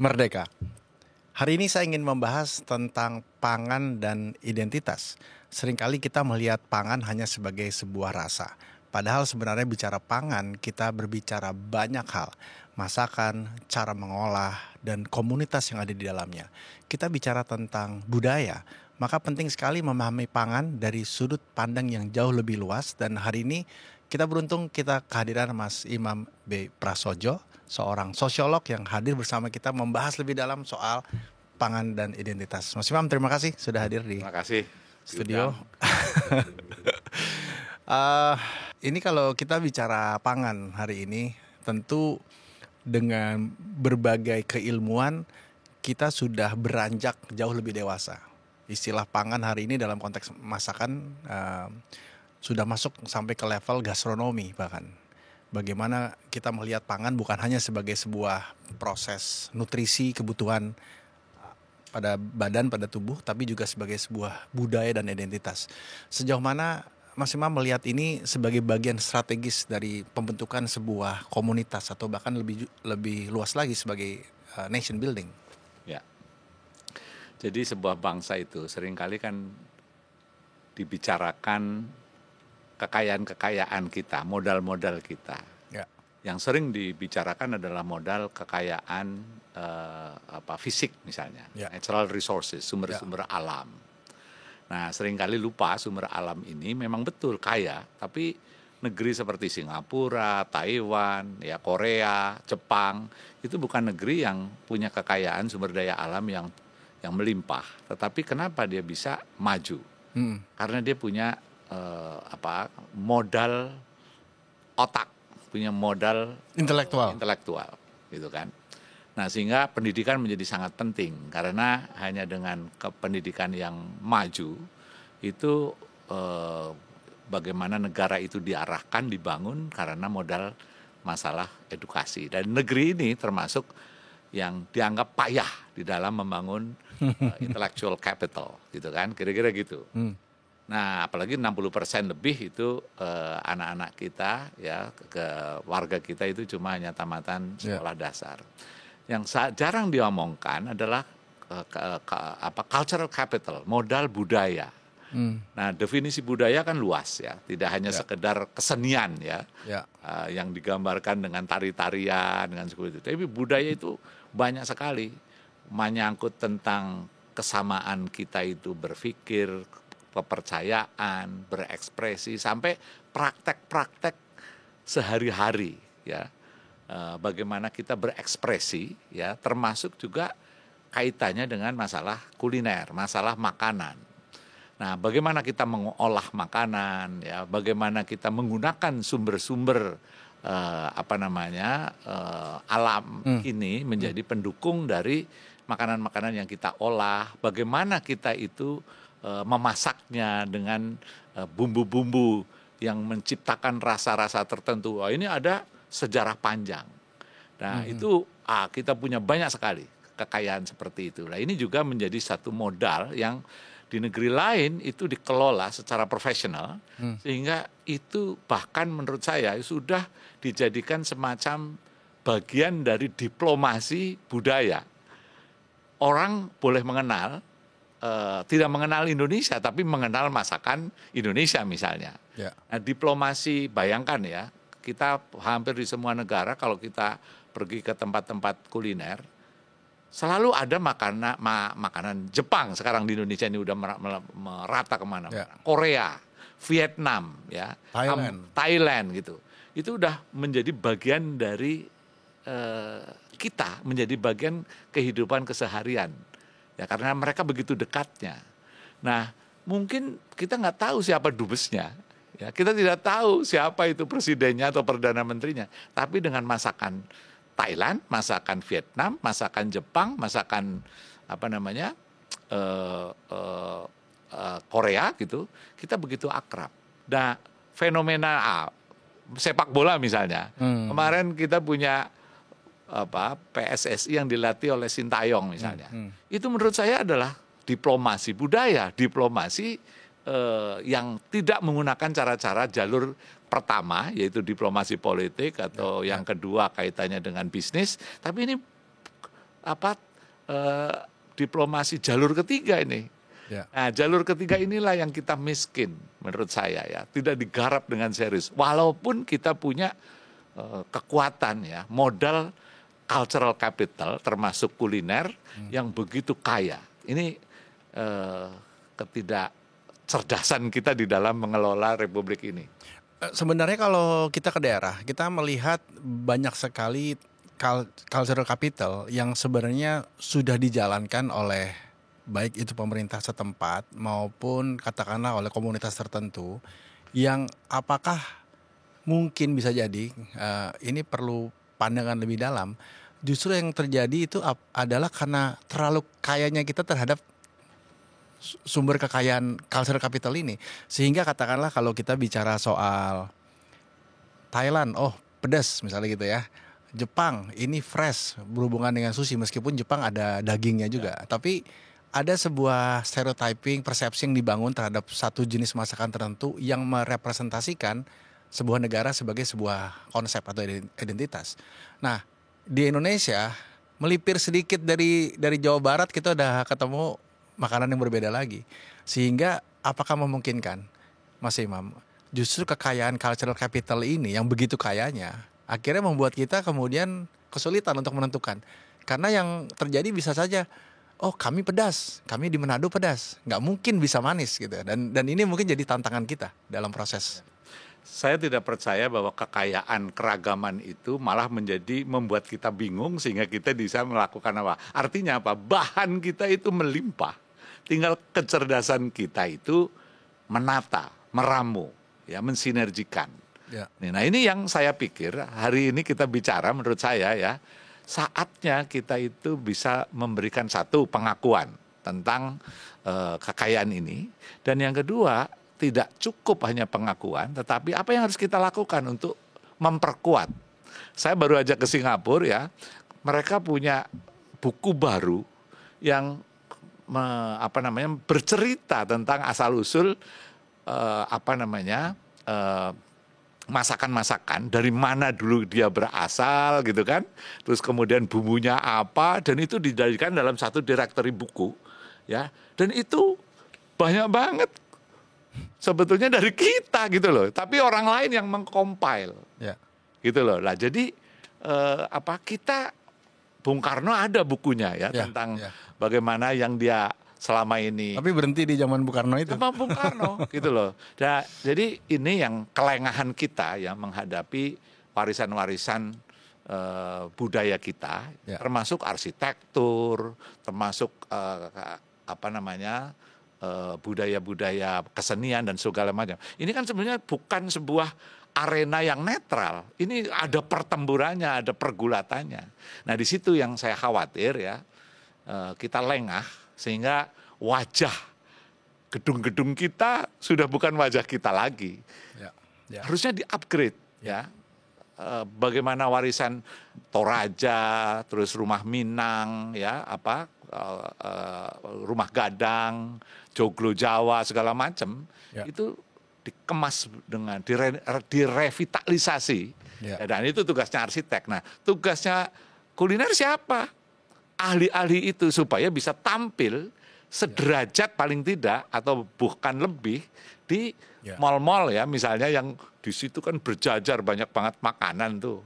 Merdeka. Hari ini saya ingin membahas tentang pangan dan identitas. Seringkali kita melihat pangan hanya sebagai sebuah rasa. Padahal sebenarnya bicara pangan, kita berbicara banyak hal. Masakan, cara mengolah, dan komunitas yang ada di dalamnya. Kita bicara tentang budaya, maka penting sekali memahami pangan dari sudut pandang yang jauh lebih luas. Dan hari ini kita beruntung kita kehadiran Mas Imam B. Prasojo, seorang sosiolog yang hadir bersama kita membahas lebih dalam soal pangan dan identitas. Mas Imam, terima kasih sudah hadir di Terima kasih studio. Ini kalau kita bicara pangan hari ini, tentu dengan berbagai keilmuan kita sudah beranjak jauh lebih dewasa. Istilah pangan hari ini dalam konteks masakan sudah masuk sampai ke level gastronomi bahkan. Bagaimana kita melihat pangan bukan hanya sebagai sebuah proses nutrisi kebutuhan pada badan, pada tubuh, tapi juga sebagai sebuah budaya dan identitas. Sejauh mana Mas Imam melihat ini sebagai bagian strategis dari pembentukan sebuah komunitas atau bahkan lebih luas lagi sebagai nation building? Ya. Jadi sebuah bangsa itu seringkali kan dibicarakan kekayaan-kekayaan kita, modal-modal kita. Ya. Yang sering dibicarakan adalah modal kekayaan fisik misalnya, natural resources, sumber-sumber alam. Nah, seringkali lupa sumber alam ini memang betul kaya, tapi negeri seperti Singapura, Taiwan, Korea, Jepang itu bukan negeri yang punya kekayaan sumber daya alam yang melimpah. Tetapi kenapa dia bisa maju? Karena dia punya modal otak, punya modal intelektual, gitu kan. Nah, sehingga pendidikan menjadi sangat penting karena hanya dengan pendidikan yang maju itu bagaimana negara itu diarahkan, dibangun karena modal masalah edukasi. Dan negeri ini termasuk yang dianggap payah di dalam membangun intellectual capital, gitu kan, kira-kira gitu. Nah, apalagi 60% lebih itu anak-anak kita, ke warga kita itu cuma hanya tamatan sekolah dasar. Yang jarang diomongkan adalah cultural capital, modal budaya. Nah, definisi budaya kan luas ya, tidak hanya sekedar kesenian yang digambarkan dengan tari-tarian dengan seperti itu. Tapi budaya itu banyak sekali, menyangkut tentang kesamaan kita itu berpikir, kepercayaan, berekspresi, sampai praktek-praktek sehari-hari bagaimana kita berekspresi termasuk juga kaitannya dengan masalah kuliner, masalah makanan. Nah, bagaimana kita mengolah makanan, bagaimana kita menggunakan sumber-sumber alam ini menjadi pendukung dari makanan-makanan yang kita olah, bagaimana kita itu memasaknya dengan bumbu-bumbu yang menciptakan rasa-rasa tertentu. Ini ada sejarah panjang. Nah, itu kita punya banyak sekali kekayaan seperti itu. Nah, ini juga menjadi satu modal yang di negeri lain itu dikelola secara profesional, sehingga itu bahkan menurut saya sudah dijadikan semacam bagian dari diplomasi budaya. Orang boleh mengenal, tidak mengenal Indonesia, tapi mengenal masakan Indonesia misalnya. Nah, diplomasi, bayangkan kita hampir di semua negara kalau kita pergi ke tempat-tempat kuliner, selalu ada makanan Jepang sekarang di Indonesia ini udah merata kemana-mana. Korea, Vietnam, Thailand gitu. Itu udah menjadi bagian dari kita, menjadi bagian kehidupan keseharian. Karena mereka begitu dekatnya. Nah, mungkin kita nggak tahu siapa dubesnya. Kita tidak tahu siapa itu presidennya atau perdana menterinya. Tapi dengan masakan Thailand, masakan Vietnam, masakan Jepang, masakan Korea gitu, kita begitu akrab. Nah, fenomena sepak bola misalnya. Kemarin kita punya PSSI yang dilatih oleh Sintayong misalnya. Itu menurut saya adalah diplomasi budaya, diplomasi yang tidak menggunakan cara-cara jalur pertama, yaitu diplomasi politik, atau yang kedua kaitannya dengan bisnis, tapi ini diplomasi jalur ketiga ini. Ya. Nah, jalur ketiga inilah yang kita miskin menurut saya ya, tidak digarap dengan serius. Walaupun kita punya kekuatan ya, modal cultural capital termasuk kuliner yang begitu kaya. Ini ketidakcerdasan kita di dalam mengelola republik ini. Sebenarnya kalau kita ke daerah, kita melihat banyak sekali cultural capital yang sebenarnya sudah dijalankan oleh baik itu pemerintah setempat maupun katakanlah oleh komunitas tertentu, yang apakah mungkin bisa jadi ini perlu pandangan lebih dalam. Justru yang terjadi itu adalah karena terlalu kayanya kita terhadap sumber kekayaan cultural capital ini. Sehingga katakanlah kalau kita bicara soal Thailand, oh pedas misalnya gitu ya. Jepang ini fresh berhubungan dengan sushi, meskipun Jepang ada dagingnya juga. Tapi ada sebuah stereotyping, persepsi yang dibangun terhadap satu jenis masakan tertentu yang merepresentasikan sebuah negara sebagai sebuah konsep atau identitas. Nah, di Indonesia melipir sedikit dari Jawa Barat kita udah ketemu makanan yang berbeda lagi. Sehingga apakah memungkinkan, Mas Imam, justru kekayaan cultural capital ini yang begitu kayanya akhirnya membuat kita kemudian kesulitan untuk menentukan. Karena yang terjadi bisa saja, oh kami pedas, kami di Manado pedas, nggak mungkin bisa manis gitu. Dan ini mungkin jadi tantangan kita dalam proses. Saya tidak percaya bahwa kekayaan keragaman itu malah membuat kita bingung sehingga kita bisa melakukan apa. Artinya apa? Bahan kita itu melimpah. Tinggal kecerdasan kita itu menata, meramu, ya, mensinergikan. Ya. Nah, ini yang saya pikir hari ini kita bicara menurut saya ya, saatnya kita itu bisa memberikan satu pengakuan tentang kekayaan ini, dan yang kedua tidak cukup hanya pengakuan, tetapi apa yang harus kita lakukan untuk memperkuat. Saya baru aja ke Singapura ya, mereka punya buku baru yang bercerita tentang asal usul masakan-masakan, dari mana dulu dia berasal gitu kan, terus kemudian bumbunya apa, dan itu dijadikan dalam satu directory buku ya, dan itu banyak banget sebetulnya dari kita gitu loh, tapi orang lain yang mengcompile ya. Gitu loh. Lah jadi kita Bung Karno ada bukunya ya, tentang bagaimana yang dia selama ini. Tapi berhenti di zaman Bung Karno itu. Sama Bung Karno gitu loh. Nah, jadi ini yang kelengahan kita ya menghadapi warisan-warisan budaya kita, termasuk arsitektur, termasuk budaya-budaya kesenian dan segala macam. Ini kan sebenarnya bukan sebuah arena yang netral. Ini ada pertempurannya, ada pergulatannya. Nah, di situ yang saya khawatir ya, kita lengah sehingga wajah gedung-gedung kita sudah bukan wajah kita lagi. Harusnya di-upgrade ya. Bagaimana warisan Toraja, terus rumah Minang ya, rumah Gadang, Joglo Jawa segala macam, itu dikemas dengan direvitalisasi, dan itu tugasnya arsitek. Nah, tugasnya kuliner siapa? Ahli-ahli itu supaya bisa tampil sederajat paling tidak atau bukan lebih di mal-mal ya, misalnya yang di situ kan berjajar banyak banget makanan tuh,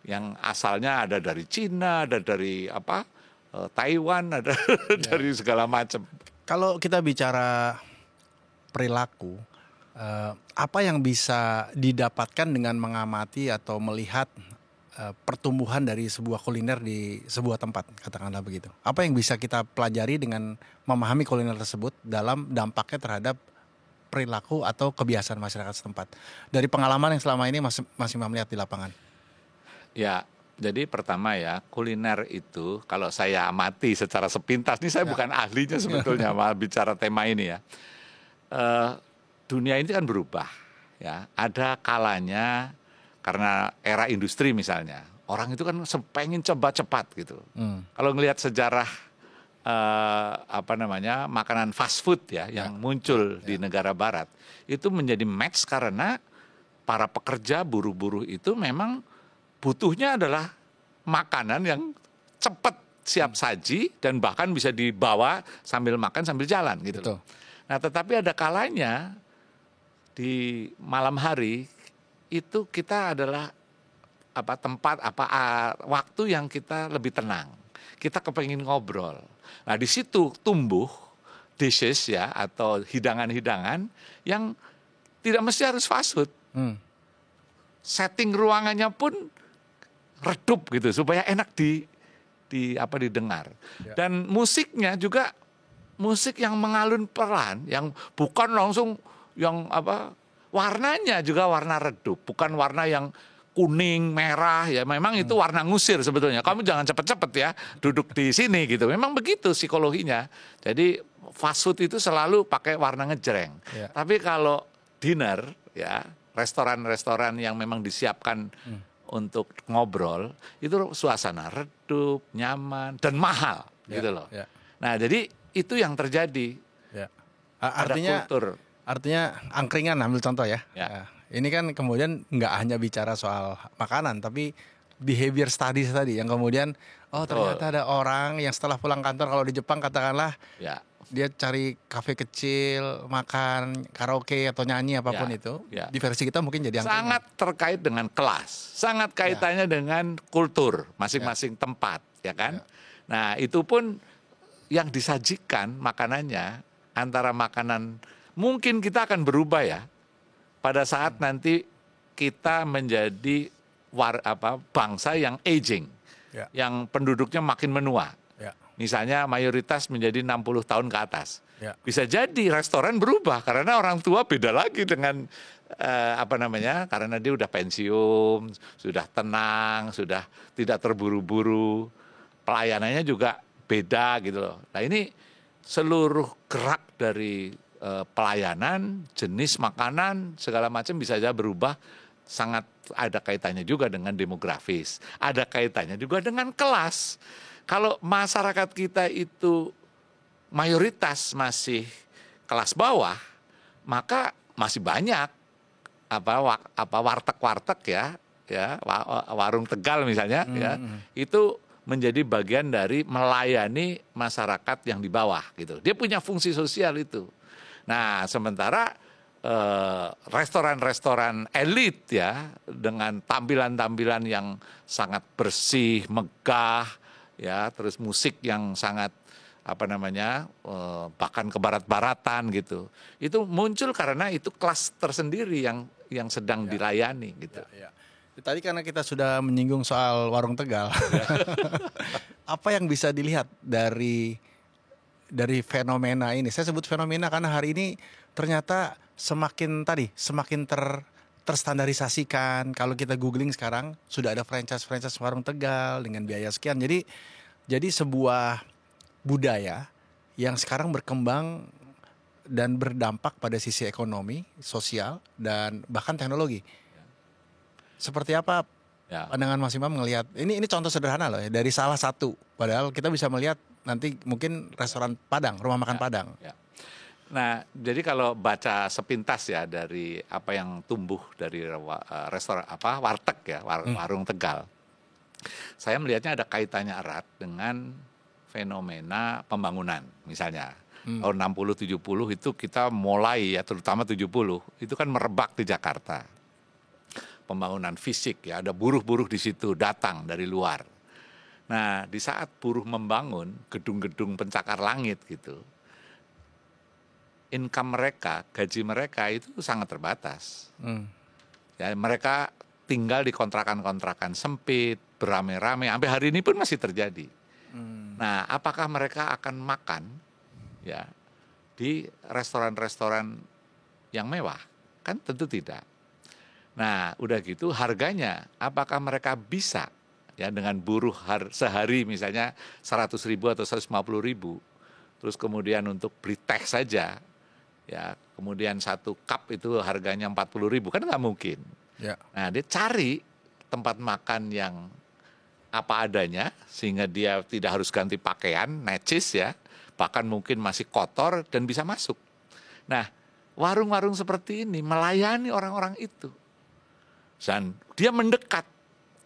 yang asalnya ada dari Cina, ada dari Taiwan, ada dari segala macam. Kalau kita bicara perilaku, apa yang bisa didapatkan dengan mengamati atau melihat pertumbuhan dari sebuah kuliner di sebuah tempat, katakanlah begitu. Apa yang bisa kita pelajari dengan memahami kuliner tersebut dalam dampaknya terhadap perilaku atau kebiasaan masyarakat setempat. Dari pengalaman yang selama ini masih melihat di lapangan. Ya, jadi pertama ya, kuliner itu kalau saya amati secara sepintas, ini saya bukan ahlinya sebetulnya malah bicara tema ini ya. Dunia ini kan berubah ya. Ada kalanya karena era industri misalnya, orang itu kan pengen coba cepat gitu. Kalau ngelihat sejarah makanan fast food ya yang muncul di negara barat, itu menjadi match karena para pekerja buruh-buruh itu memang butuhnya adalah makanan yang cepat siap saji dan bahkan bisa dibawa sambil makan sambil jalan gitu. Betul. Nah, tetapi ada kalanya di malam hari itu kita adalah waktu yang kita lebih tenang. Kita kepengin ngobrol. Nah, di situ tumbuh dishes ya atau hidangan-hidangan yang tidak mesti harus fast food. Setting ruangannya pun redup gitu supaya enak didengar. Ya. Dan musiknya juga musik yang mengalun pelan, yang bukan langsung yang warnanya juga warna redup, bukan warna yang kuning, merah ya. Memang itu warna ngusir sebetulnya. Kamu jangan cepet-cepet ya duduk di sini gitu. Memang begitu psikologinya. Jadi fast food itu selalu pakai warna ngejreng. Ya. Tapi kalau dinner ya, restoran-restoran yang memang disiapkan untuk ngobrol, itu suasana redup, nyaman dan mahal gitu loh. Ya. Nah, jadi itu yang terjadi. Ya. Artinya kultur. Artinya angkringan, ambil contoh ya. Ya. Nah, ini kan kemudian nggak hanya bicara soal makanan, tapi behavior studies tadi yang kemudian ternyata ada orang yang setelah pulang kantor, kalau di Jepang katakanlah Ya. dia cari kafe kecil, makan karaoke atau nyanyi apapun itu. Ya. Di versi kita mungkin jadi angkringan. Sangat terkait dengan kelas, sangat kaitannya dengan kultur masing-masing tempat, ya kan? Nah, itu pun yang disajikan makanannya antara makanan mungkin kita akan berubah ya. Pada saat nanti kita menjadi bangsa yang aging, yang penduduknya makin menua. Misalnya mayoritas menjadi 60 tahun ke atas. Bisa jadi restoran berubah karena orang tua beda lagi dengan karena dia udah pensiun, sudah tenang, sudah tidak terburu-buru. Pelayanannya juga beda gitu loh. Nah, ini seluruh gerak dari pelayanan, jenis makanan, segala macam bisa saja berubah, sangat ada kaitannya juga dengan demografis, ada kaitannya juga dengan kelas. Kalau masyarakat kita itu mayoritas masih kelas bawah, maka masih banyak warteg ya, warung Tegal misalnya ya, itu menjadi bagian dari melayani masyarakat yang di bawah gitu. Dia punya fungsi sosial itu. Nah, sementara restoran-restoran elit ya dengan tampilan-tampilan yang sangat bersih, megah ya, terus musik yang sangat bahkan ke barat-baratan gitu. Itu muncul karena itu kelas tersendiri yang sedang dilayani gitu. Tadi karena kita sudah menyinggung soal warung Tegal. Apa yang bisa dilihat dari fenomena ini? Saya sebut fenomena karena hari ini ternyata semakin terstandarisasikan. Kalau kita googling sekarang sudah ada franchise warung Tegal dengan biaya sekian. Jadi sebuah budaya yang sekarang berkembang dan berdampak pada sisi ekonomi, sosial dan bahkan teknologi. Seperti apa pandangan Mas Imam ngelihat ini contoh sederhana loh ya, dari salah satu, padahal kita bisa melihat nanti mungkin restoran Padang, rumah makan Padang. Nah, jadi kalau baca sepintas ya dari apa yang tumbuh dari restoran warteg ya, warung Tegal, saya melihatnya ada kaitannya erat dengan fenomena pembangunan. Misalnya tahun 60-70 itu kita mulai ya, terutama 70 itu kan merebak di Jakarta. Pembangunan fisik ya, ada buruh-buruh di situ datang dari luar. Nah, di saat buruh membangun gedung-gedung pencakar langit gitu, income mereka, gaji mereka itu sangat terbatas. Ya, mereka tinggal di kontrakan-kontrakan sempit, beramai-ramai, sampai hari ini pun masih terjadi. Nah, apakah mereka akan makan ya di restoran-restoran yang mewah? Kan tentu tidak. Nah, udah gitu harganya, apakah mereka bisa ya dengan buruh sehari misalnya 100.000 atau 150.000, terus kemudian untuk beli teh saja, ya kemudian satu cup itu harganya 40.000, kan nggak mungkin. Nah, dia cari tempat makan yang apa adanya sehingga dia tidak harus ganti pakaian, necis ya, bahkan mungkin masih kotor dan bisa masuk. Nah, warung-warung seperti ini melayani orang-orang itu. Dan dia mendekat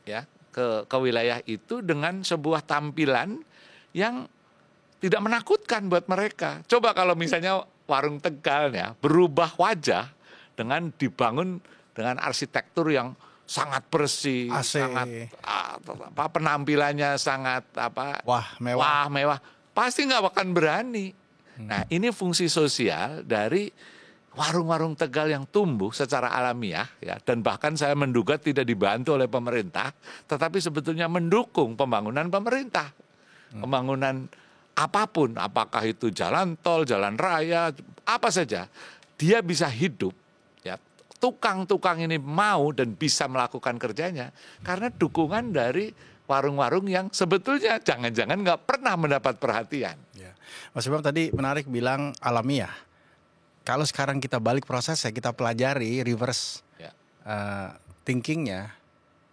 ya ke wilayah itu dengan sebuah tampilan yang tidak menakutkan buat mereka. Coba kalau misalnya warung Tegal ya berubah wajah dengan dibangun dengan arsitektur yang sangat bersih, AC. sangat penampilannya sangat mewah, pasti nggak akan berani. Nah, ini fungsi sosial dari warung-warung Tegal yang tumbuh secara alamiah ya, dan bahkan saya menduga tidak dibantu oleh pemerintah, tetapi sebetulnya mendukung pembangunan pemerintah. Pembangunan apapun, apakah itu jalan tol, jalan raya, apa saja, dia bisa hidup ya. Tukang-tukang ini mau dan bisa melakukan kerjanya karena dukungan dari warung-warung yang sebetulnya jangan-jangan nggak pernah mendapat perhatian. Ya. Mas Imam tadi menarik bilang alamiah. Kalau sekarang kita balik prosesnya, kita pelajari reverse thinkingnya,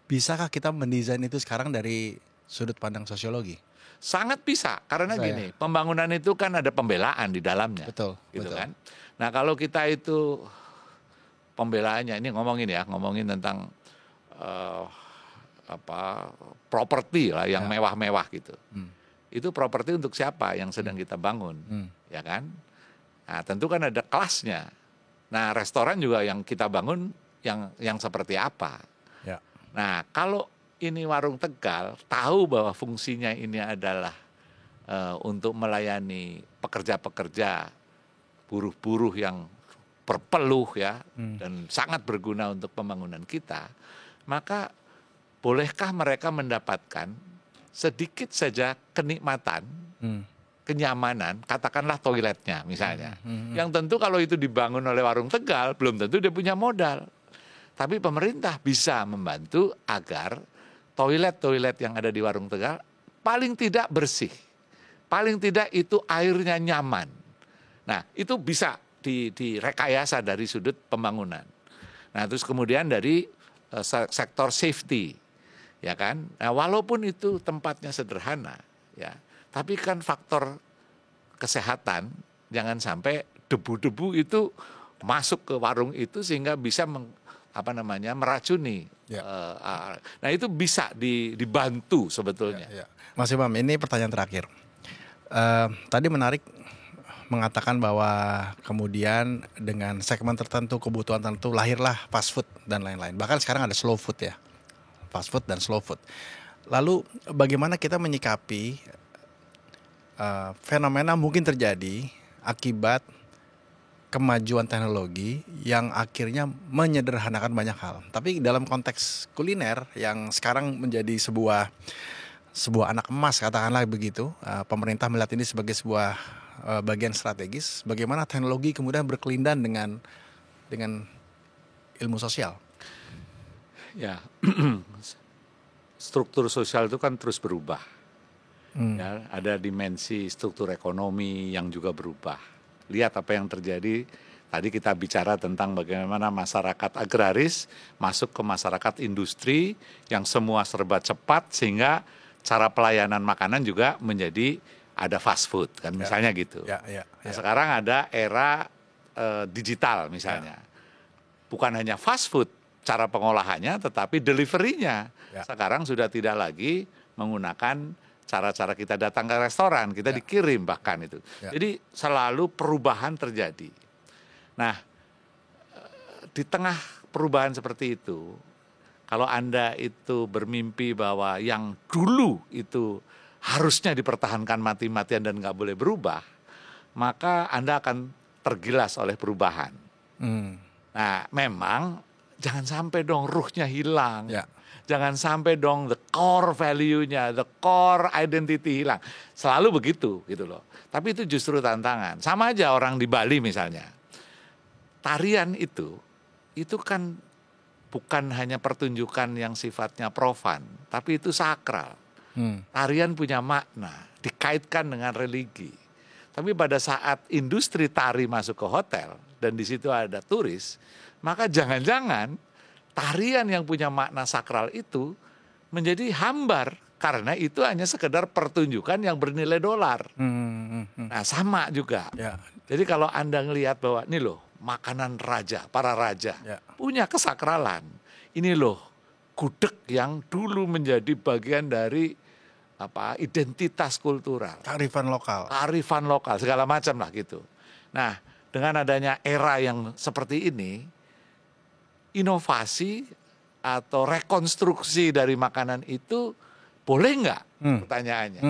bisakah kita mendesain itu sekarang dari sudut pandang sosiologi? Sangat bisa, karena gini, pembangunan itu kan ada pembelaan di dalamnya. Betul. Kan? Nah kalau kita itu pembelaannya, ini ngomongin tentang properti lah yang mewah-mewah gitu. Itu properti untuk siapa yang sedang kita bangun, ya kan? Nah, tentu kan ada kelasnya. Nah, restoran juga yang kita bangun yang seperti apa. Ya. Nah, kalau ini warung Tegal tahu bahwa fungsinya ini adalah untuk melayani pekerja-pekerja, buruh-buruh yang berpeluh ya, dan sangat berguna untuk pembangunan kita, maka bolehkah mereka mendapatkan sedikit saja kenikmatan, kenyamanan, katakanlah toiletnya misalnya. Yang tentu kalau itu dibangun oleh warung Tegal, belum tentu dia punya modal. Tapi pemerintah bisa membantu agar toilet-toilet yang ada di warung Tegal paling tidak bersih. Paling tidak itu airnya nyaman. Nah, itu bisa direkayasa dari sudut pembangunan. Nah, terus kemudian dari sektor safety, ya kan? Nah, walaupun itu tempatnya sederhana, ya, tapi kan faktor kesehatan, jangan sampai debu-debu itu masuk ke warung itu sehingga bisa meracuni. Ya. Nah itu bisa dibantu sebetulnya. Ya. Mas Imam, ini pertanyaan terakhir. Tadi menarik mengatakan bahwa kemudian dengan segmen tertentu, kebutuhan tertentu, lahirlah fast food dan lain-lain. Bahkan sekarang ada slow food ya, fast food dan slow food. Lalu bagaimana kita menyikapi fenomena mungkin terjadi akibat kemajuan teknologi yang akhirnya menyederhanakan banyak hal. Tapi dalam konteks kuliner yang sekarang menjadi sebuah anak emas, katakanlah begitu, pemerintah melihat ini sebagai sebuah bagian strategis. Bagaimana teknologi kemudian berkelindan dengan ilmu sosial? Ya, struktur sosial itu kan terus berubah. Ya, ada dimensi struktur ekonomi yang juga berubah. Lihat apa yang terjadi. Tadi kita bicara tentang bagaimana masyarakat agraris masuk ke masyarakat industri yang semua serba cepat sehingga cara pelayanan makanan juga menjadi ada fast food kan misalnya gitu. Nah, sekarang ada era digital misalnya. Bukan hanya fast food cara pengolahannya tetapi deliverynya. Sekarang sudah tidak lagi menggunakan cara-cara kita datang ke restoran, kita dikirim bahkan itu. Jadi selalu perubahan terjadi. Nah, di tengah perubahan seperti itu, kalau Anda itu bermimpi bahwa yang dulu itu harusnya dipertahankan mati-matian dan nggak boleh berubah, maka Anda akan tergilas oleh perubahan. Nah, memang jangan sampai dong ruhnya hilang. Jangan sampai dong the core value-nya, the core identity hilang. Selalu begitu gitu loh. Tapi itu justru tantangan. Sama aja orang di Bali misalnya. Tarian itu kan bukan hanya pertunjukan yang sifatnya profan, tapi itu sakral. Tarian punya makna, dikaitkan dengan religi. Tapi pada saat industri tari masuk ke hotel dan di situ ada turis, maka jangan-jangan tarian yang punya makna sakral itu menjadi hambar karena itu hanya sekedar pertunjukan yang bernilai dolar. Nah, sama juga. Jadi kalau Anda ngelihat bahwa ini loh makanan raja, para raja punya kesakralan. Ini loh gudeg yang dulu menjadi bagian dari identitas kultural, Kearifan lokal. segala macam lah gitu. Nah, dengan adanya era yang seperti ini, inovasi atau rekonstruksi dari makanan itu boleh nggak? Pertanyaannya.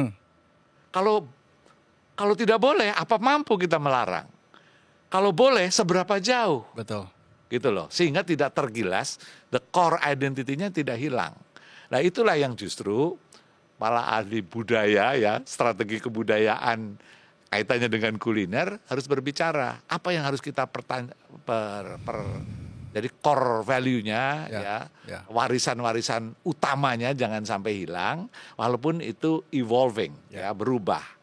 Kalau tidak boleh, apa mampu kita melarang? Kalau boleh, seberapa jauh? Betul. Gitu loh, sehingga tidak tergilas, the core identity-nya tidak hilang. Nah, itulah yang justru para ahli budaya ya, strategi kebudayaan kaitannya dengan kuliner harus berbicara. Apa yang harus kita jadi core value-nya ya, warisan-warisan utamanya jangan sampai hilang, walaupun itu evolving, ya berubah.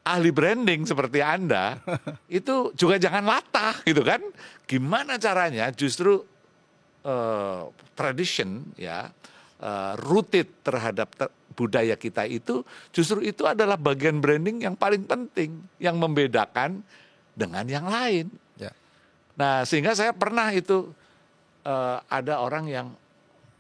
Ahli branding seperti Anda itu juga jangan latah gitu kan. Gimana caranya justru tradition ya, rooted terhadap budaya kita itu justru itu adalah bagian branding yang paling penting yang membedakan dengan yang lain. Nah, sehingga saya pernah itu ada orang yang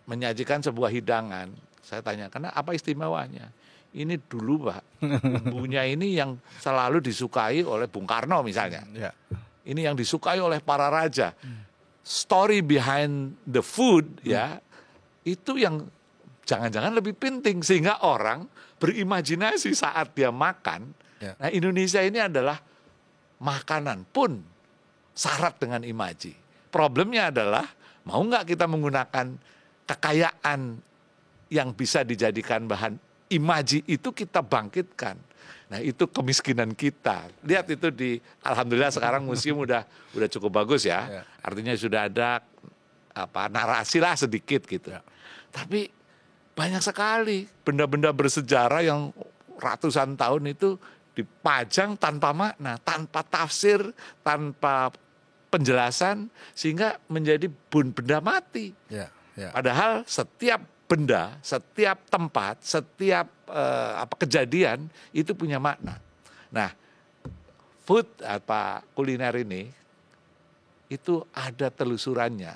menyajikan sebuah hidangan. Saya tanya, "Karena apa istimewanya?" Ini dulu Pak, bumbunya ini yang selalu disukai oleh Bung Karno misalnya. Ini yang disukai oleh para raja. Story behind the food ya, itu yang jangan-jangan lebih penting. Sehingga orang berimajinasi saat dia makan. Nah, Indonesia ini adalah makanan pun syarat dengan imaji. Problemnya adalah mau nggak kita menggunakan kekayaan yang bisa dijadikan bahan imaji itu kita bangkitkan. Nah, itu kemiskinan kita. Lihat itu alhamdulillah sekarang museum udah cukup bagus ya. Artinya sudah ada narasi lah sedikit gitu. Tapi banyak sekali benda-benda bersejarah yang ratusan tahun itu dipajang tanpa makna, tanpa tafsir, tanpa penjelasan, sehingga menjadi benda mati. Padahal setiap benda, setiap tempat, setiap kejadian itu punya makna. Nah, food kuliner ini itu ada penelusurannya.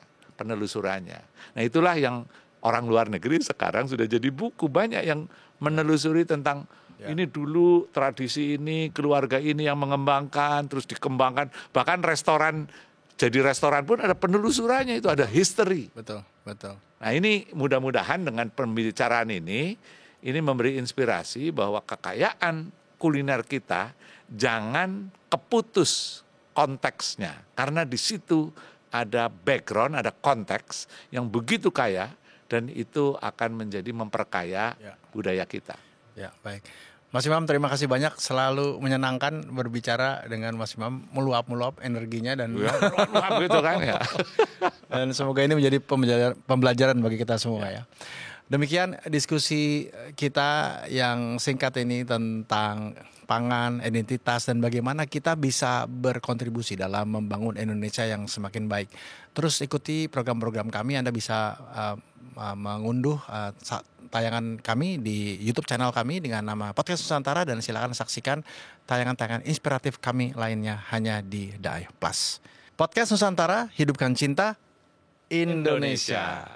Nah, itulah yang orang luar negeri sekarang sudah jadi buku, banyak yang menelusuri tentang ini dulu tradisi ini, keluarga ini yang mengembangkan, terus dikembangkan, bahkan jadi restoran pun ada penelusurannya, itu ada history. Betul. Nah, ini mudah-mudahan dengan pembicaraan ini memberi inspirasi bahwa kekayaan kuliner kita jangan keputus konteksnya. Karena di situ ada background, ada konteks yang begitu kaya dan itu akan menjadi memperkaya budaya kita. Ya, baik. Mas Imam, terima kasih banyak, selalu menyenangkan berbicara dengan Mas Imam, meluap-meluap energinya dan meluap gitu kan ya. Dan semoga ini menjadi pembelajaran bagi kita semua ya. Demikian diskusi kita yang singkat ini tentang pangan, identitas, dan bagaimana kita bisa berkontribusi dalam membangun Indonesia yang semakin baik. Terus ikuti program-program kami, Anda bisa mengunduh tayangan kami di YouTube channel kami dengan nama Podcast Nusantara, dan silakan saksikan tayangan-tayangan inspiratif kami lainnya hanya di Daai Plus. Podcast Nusantara, hidupkan cinta Indonesia.